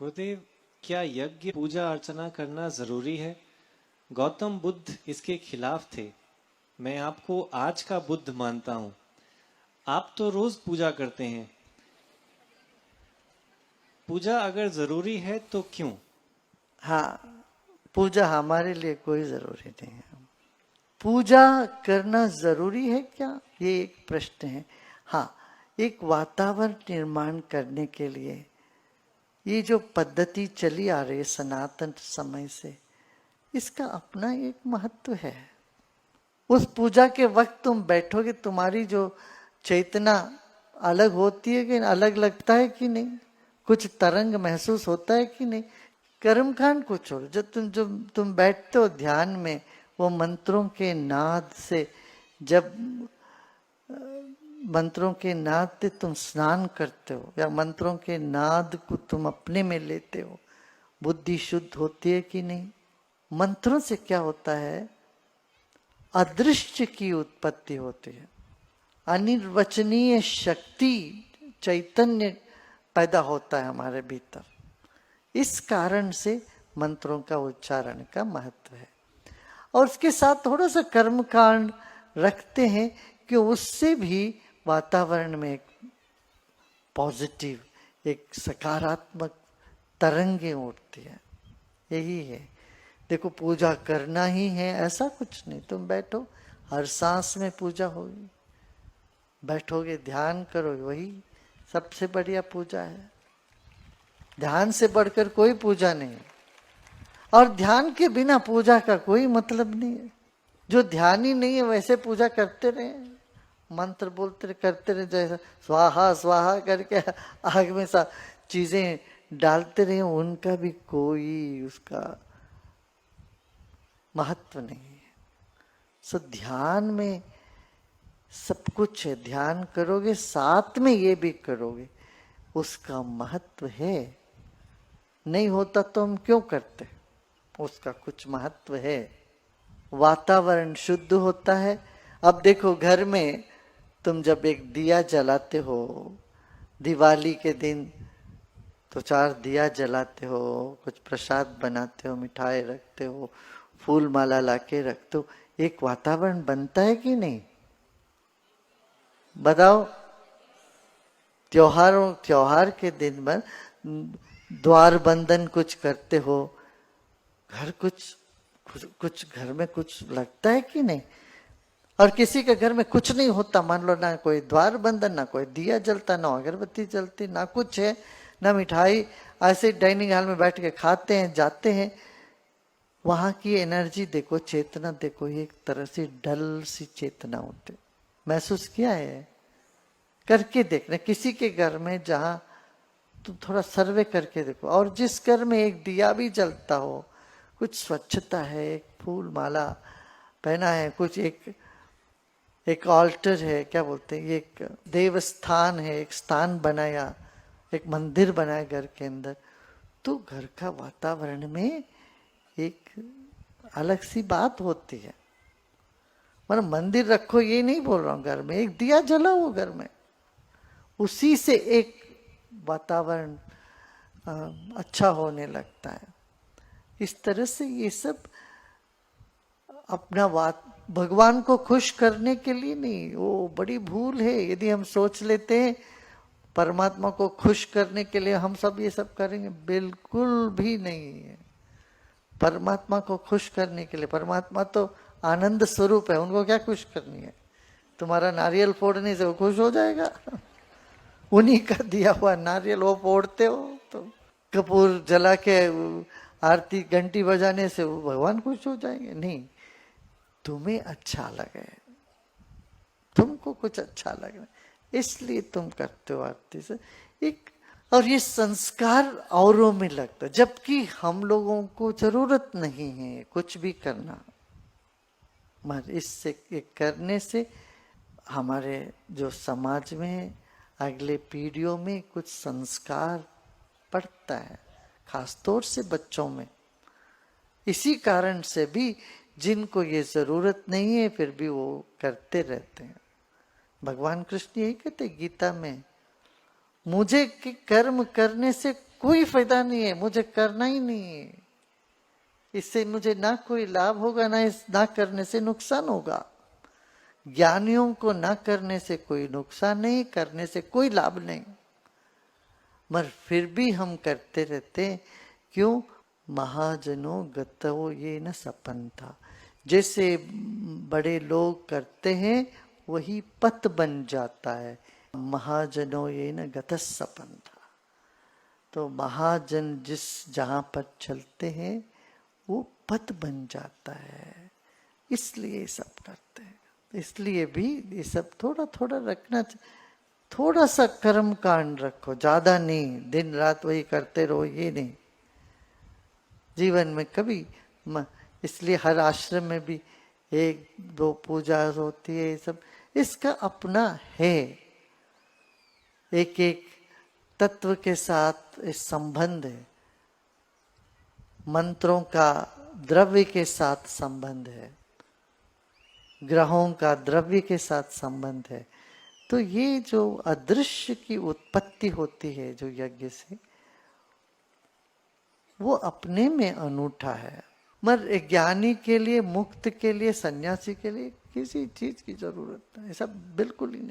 गुरुदेव, क्या यज्ञ पूजा अर्चना करना जरूरी है? गौतम बुद्ध इसके खिलाफ थे। मैं आपको आज का बुद्ध मानता हूं। आप तो रोज पूजा करते हैं। पूजा अगर जरूरी है तो क्यों? हाँ, पूजा हमारे लिए कोई जरूरी नहीं है। पूजा करना जरूरी है क्या, ये एक प्रश्न है। हाँ, एक वातावरण निर्माण करने के लिए ये जो पद्धति चली आ रही है सनातन समय से, इसका अपना एक महत्व है। उस पूजा के वक्त तुम बैठोगे, तुम्हारी जो चेतना अलग होती है कि अलग लगता है कि नहीं, कुछ तरंग महसूस होता है कि नहीं। कर्मकांड को छोड़ो, जब तुम बैठते हो ध्यान में, वो मंत्रों के नाद से, जब मंत्रों के नाद से तुम स्नान करते हो या मंत्रों के नाद को तुम अपने में लेते हो, बुद्धि शुद्ध होती है कि नहीं। मंत्रों से क्या होता है, अदृश्य की उत्पत्ति होती है, अनिर्वचनीय शक्ति, चैतन्य पैदा होता है हमारे भीतर। इस कारण से मंत्रों का उच्चारण का महत्व है। और उसके साथ थोड़ा सा कर्मकांड रखते हैं कि उससे भी वातावरण में एक पॉजिटिव, एक सकारात्मक तरंगें उठती है। यही है। देखो, पूजा करना ही है ऐसा कुछ नहीं। तुम बैठो, हर सांस में पूजा होगी। बैठोगे, ध्यान करो, वही सबसे बढ़िया पूजा है। ध्यान से बढ़कर कोई पूजा नहीं है। और ध्यान के बिना पूजा का कोई मतलब नहीं है। जो ध्यान ही नहीं है वैसे पूजा करते रहे, मंत्र बोलते रहे, करते रहे, जैसा स्वाहा स्वाहा करके आग में सा चीजें डालते रहे, उनका भी कोई उसका महत्व नहीं है। सो ध्यान में सब कुछ है। ध्यान करोगे, साथ में ये भी करोगे, उसका महत्व है। नहीं होता तो हम क्यों करते, उसका कुछ महत्व है। वातावरण शुद्ध होता है। अब देखो, घर में तुम जब एक दिया जलाते हो, दिवाली के दिन तो 4 दिया जलाते हो, कुछ प्रसाद बनाते हो, मिठाई रखते हो, फूल माला लाके रखते हो, एक वातावरण बनता है कि नहीं? बताओ। त्योहार के दिन में द्वार बंधन कुछ करते हो, घर कुछ घर में कुछ लगता है कि नहीं। और किसी के घर में कुछ नहीं होता, मान लो ना कोई द्वार बंधन, ना कोई दिया जलता, ना अगरबत्ती जलती, ना कुछ है, ना मिठाई, ऐसे डाइनिंग हॉल में बैठ के खाते हैं, जाते हैं। वहां की एनर्जी देखो, चेतना देखो, एक तरह से डल सी चेतना होती। महसूस किया है? करके देखना किसी के घर में, जहां तुम थोड़ा सर्वे करके देखो। और जिस घर में एक दिया भी जलता हो, कुछ स्वच्छता है, एक फूल माला पहना है, कुछ एक ऑल्टर है, क्या बोलते हैं, एक देवस्थान है, एक स्थान बनाया, एक मंदिर बनाया घर के अंदर, तो घर का वातावरण में एक अलग सी बात होती है। मतलब मंदिर रखो ये नहीं बोल रहा हूं, घर में एक दिया जलाओ, घर में उसी से एक वातावरण अच्छा होने लगता है। इस तरह से ये सब अपना भगवान को खुश करने के लिए नहीं, वो बड़ी भूल है यदि हम सोच लेते हैं परमात्मा को खुश करने के लिए हम सब ये सब करेंगे। बिल्कुल भी नहीं है। परमात्मा को खुश करने के लिए, परमात्मा तो आनंद स्वरूप है, उनको क्या खुश करनी है? तुम्हारा नारियल फोड़ने से वो खुश हो जाएगा? उन्हीं का दिया हुआ नारियल वो फोड़ते हो, तो कपूर जला के आरती घंटी बजाने से वो भगवान खुश हो जाएंगे? नहीं। तुम्हें अच्छा लगे, तुमको कुछ अच्छा लगे, इसलिए तुम करते हो आरती से एक। और ये संस्कार औरों में लगता है, जबकि हम लोगों को जरूरत नहीं है कुछ भी करना, मगर इससे करने से हमारे जो समाज में, अगले पीढ़ियों में कुछ संस्कार पड़ता है, खासतौर से बच्चों में। इसी कारण से भी जिनको ये जरूरत नहीं है फिर भी वो करते रहते हैं। भगवान कृष्ण यही कहते गीता में, मुझे कर्म करने से कोई फायदा नहीं है, मुझे करना ही नहीं है, इससे मुझे ना कोई लाभ होगा, ना करने से नुकसान होगा। ज्ञानियों को ना करने से कोई नुकसान नहीं, करने से कोई लाभ नहीं, मगर फिर भी हम करते रहते हैं। क्यों? महाजनों गतो ये न सपंथा, जैसे बड़े लोग करते हैं वही पथ बन जाता है। महाजनों ये न गतः सपंथा, तो महाजन जिस जहां पर चलते हैं वो पथ बन जाता है, इसलिए सब करते हैं। इसलिए भी ये सब थोड़ा थोड़ा रखना चाहिए। थोड़ा सा कर्म कांड रखो, ज्यादा नहीं, दिन रात वही करते रहो ये नहीं। जीवन में कभी इसलिए हर आश्रम में भी एक दो पूजा होती है, ये सब इसका अपना है, एक एक तत्व के साथ इस संबंध है, मंत्रों का द्रव्य के साथ संबंध है, ग्रहों का द्रव्य के साथ संबंध है। तो ये जो अदृश्य की उत्पत्ति होती है जो यज्ञ से, वो अपने में अनूठा है। मगर ज्ञानी के लिए, मुक्त के लिए, सन्यासी के लिए किसी चीज की जरूरत नहीं, सब बिल्कुल ही नहीं।